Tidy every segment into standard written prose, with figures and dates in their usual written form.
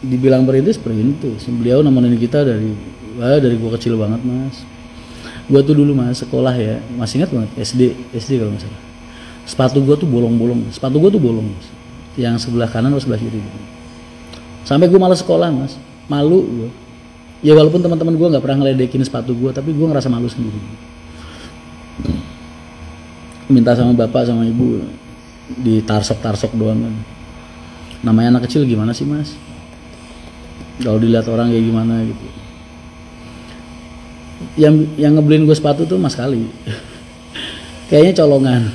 dibilang perintis, beliau nemenin kita dari gua kecil banget mas. Gua tuh dulu mas sekolah ya, masih ingat banget SD kalau nggak salah. Sepatu gua tuh bolong-bolong mas. Yang sebelah kanan atau sebelah kiri gitu. Sampai gua malas sekolah mas, malu gua. Ya walaupun teman-teman gua nggak pernah ngeledekin sepatu gua, tapi gua ngerasa malu sendiri. Minta sama bapak sama ibu ditarsok doang kan. Namanya anak kecil gimana sih mas? Kalau dilihat orang kayak gimana gitu. Yang ngebeliin gue sepatu tuh mas Kali. Kayaknya colongan.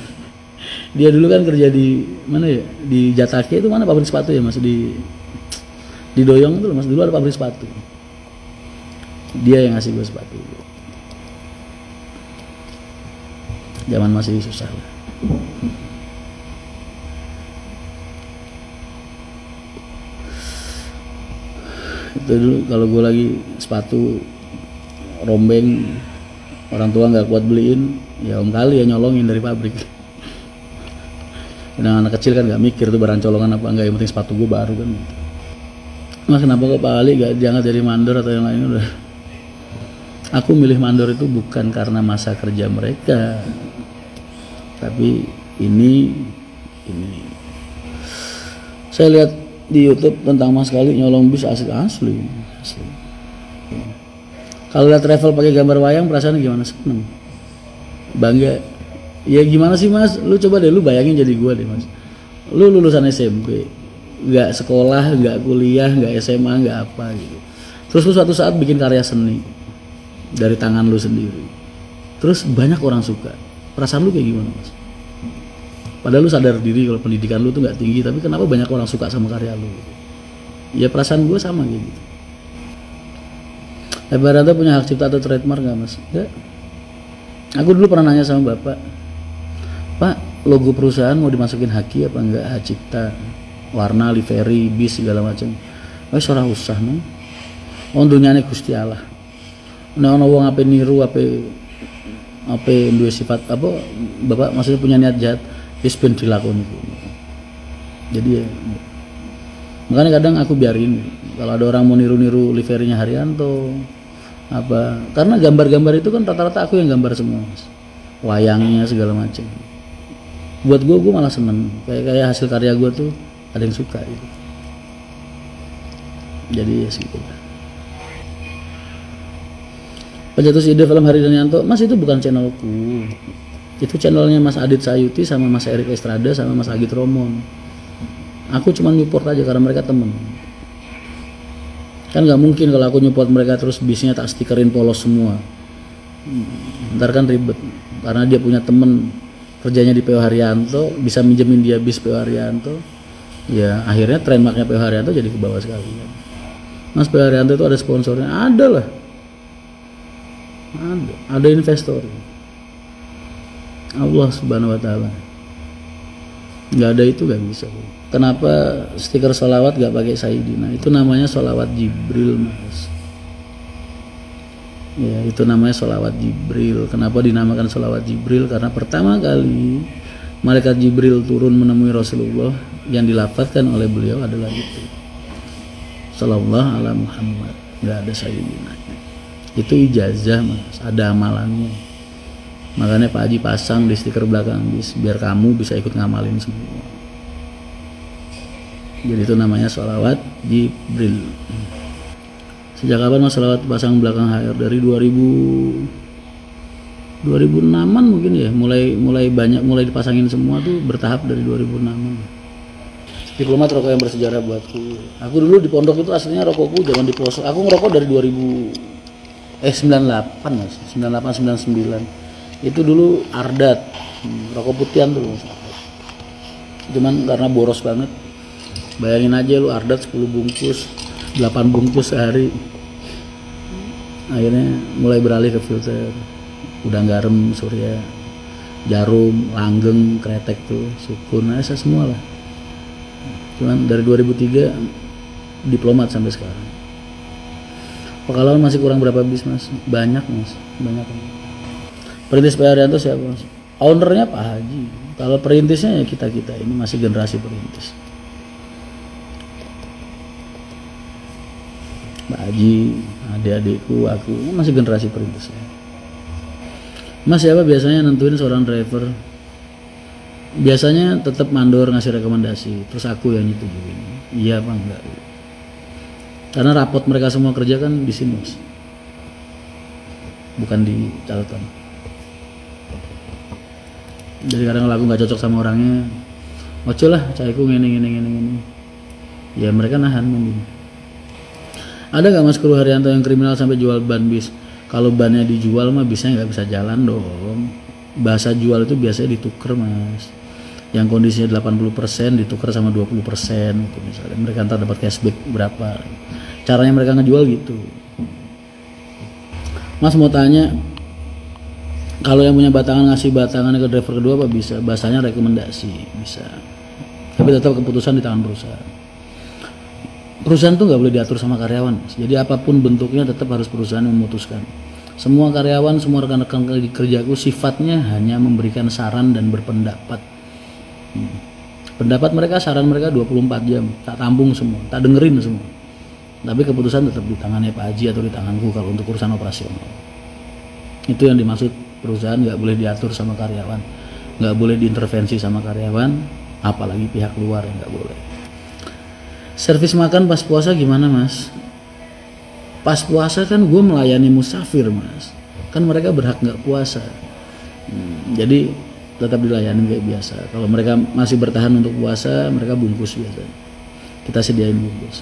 Dia dulu kan kerja di mana ya? Di Jatake itu mana pabrik sepatu ya mas? Di Doyong itu mas, dulu ada pabrik sepatu. Dia yang ngasih gue sepatu. Zaman masih susah lah. Itu dulu kalau gue lagi sepatu rombeng, orang tua nggak kuat beliin, ya Om Kali ya nyolongin dari pabrik. Nah, anak kecil kan nggak mikir tuh barang colongan apa enggak, yang penting sepatu gue baru kan. Mas kenapa kok Pak Ali nggak diangkat jadi mandor atau yang lain udah? Aku milih mandor itu bukan karena masa kerja mereka, tapi ini saya lihat di YouTube tentang Mas Kali nyolong bis asli. Kalau lihat travel pakai gambar wayang perasaan gimana? Seneng, bangga. Ya gimana sih mas? Lu coba deh, lu bayangin jadi gua deh mas. Lu lulusan SMP, nggak sekolah, nggak kuliah, nggak SMA, nggak apa gitu. Terus lu suatu saat bikin karya seni dari tangan lu sendiri. Terus banyak orang suka. Perasaan lu kayak gimana mas? Padahal lu sadar diri kalau pendidikan lu tuh nggak tinggi, tapi kenapa banyak orang suka sama karya lu? Ya perasaan gue sama kayak gitu. Barata punya hak cipta atau trademark nggak mas? Enggak. Aku dulu pernah nanya sama bapak, Pak, logo perusahaan mau dimasukin haki apa enggak? Hak cipta, warna, livery, bis segala macam. Ora usah no. Dunyane Gusti Allah. Nek ana wong ape niru ape duwe sifat apa bapak maksudnya punya niat jahat, wis ben dilakoni. Jadi ya makanya kadang aku biarin kalau ada orang mau niru-niru liverynya Haryanto apa, karena gambar-gambar itu kan rata-rata aku yang gambar semua mas. Wayangnya segala macam. Buat gue malah seneng kayak hasil karya gue tuh ada yang suka gitu. Jadi ya segitu lah. Pencetus ide film Hari Danianto, mas itu bukan channelku, itu channelnya Mas Adit Sayuti sama Mas Erik Estrada sama Mas Agit Romon. Aku cuma nyupport aja karena mereka temen. Kan nggak mungkin kalau aku nyupport mereka terus bisnya tak stikerin polos semua. Ntar kan ribet. Karena dia punya temen kerjanya di PO Haryanto, bisa minjemin dia bis PO Haryanto. Ya akhirnya trademarknya PO Haryanto jadi ke bawah sekali. Mas PO Haryanto itu ada sponsornya, ada lah. Ada investor. Allah Subhanahu Wa Taala. Nggak ada itu nggak bisa. Kenapa stiker sholawat gak pakai Sayyidina? Itu namanya sholawat Jibril mas. Ya itu namanya sholawat Jibril. Kenapa dinamakan sholawat Jibril? Karena pertama kali malaikat Jibril turun menemui Rasulullah, yang dilafadzkan oleh beliau adalah itu, Sallallahu ala Muhammad. Gak ada Sayyidina. Itu ijazah mas, ada amalannya. Makanya Pak Haji pasang di stiker belakang bis biar kamu bisa ikut ngamalin semua. Jadi itu namanya sholawat Jibril. Sejak kapan mas sholawat pasang belakang HR? Dari 2006an mungkin ya, mulai banyak, mulai dipasangin semua tuh bertahap dari 2006an. Diplomat rokok yang bersejarah buatku. Aku dulu di pondok itu aslinya rokokku zaman di pelosok. Aku ngerokok dari 98 mas, 98 99. Itu dulu Ardat, rokok putihan tuh. Cuman karena boros banget. Bayangin aja lu Ardat 10 bungkus, 8 bungkus sehari. Akhirnya mulai beralih ke filter. Udang garam, surya, jarum, langgeng, kretek tuh, sukun, saya semua lah. Cuman dari 2003 diplomat sampai sekarang. Pekalongan masih kurang berapa bis mas? Banyak mas, banyak. Perintis Pak Haryanto siapa mas? Ownernya Pak Haji. Kalau perintisnya ya kita ini masih generasi perintis. Haji, adik-adikku, aku masih generasi perintis ya. Mas siapa biasanya nentuin seorang driver? Biasanya tetap mandor ngasih rekomendasi, terus aku yang nyetujuin. Iya apa enggak? Karena rapot mereka semua kerja kan di sini mas, bukan di catatan. Jadi kadang kalau aku nggak cocok sama orangnya, ojo lah, cahiku ngene. Ya mereka nahan mending. Ada nggak mas kru Haryanto yang kriminal sampai jual ban bis? Kalau bannya dijual mah bisanya nggak bisa jalan dong. Bahasa jual itu biasanya ditukar mas. Yang kondisinya 80% ditukar sama 20% gitu misalnya. Mereka ntar dapat cashback berapa. Caranya mereka ngejual gitu. Mas mau tanya, kalau yang punya batangan ngasih batangan ke driver kedua apa bisa? Bahasanya rekomendasi bisa. Tapi tetap keputusan di tangan perusahaan. Perusahaan tuh nggak boleh diatur sama karyawan. Jadi apapun bentuknya tetap harus perusahaan yang memutuskan. Semua karyawan, semua rekan-rekan kerjaku sifatnya hanya memberikan saran dan berpendapat. Pendapat mereka, saran mereka 24 jam, tak tampung semua, tak dengerin semua. Tapi keputusan tetap di tangannya Pak Haji atau di tanganku kalau untuk urusan operasional. Itu yang dimaksud perusahaan nggak boleh diatur sama karyawan, nggak boleh diintervensi sama karyawan, apalagi pihak luar yang nggak boleh. Servis makan pas puasa gimana mas? Pas puasa kan gue melayani musafir mas, kan mereka berhak nggak puasa, jadi tetap dilayani kayak biasa. Kalau mereka masih bertahan untuk puasa, mereka bungkus biasa, kita sediain bungkus.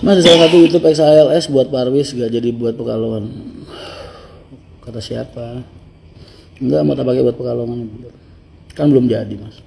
Mas salah satu YouTube XALS buat Parwis gak jadi buat Pekalongan, kata siapa? Enggak mau tak pakai buat Pekalongan, kan belum jadi mas.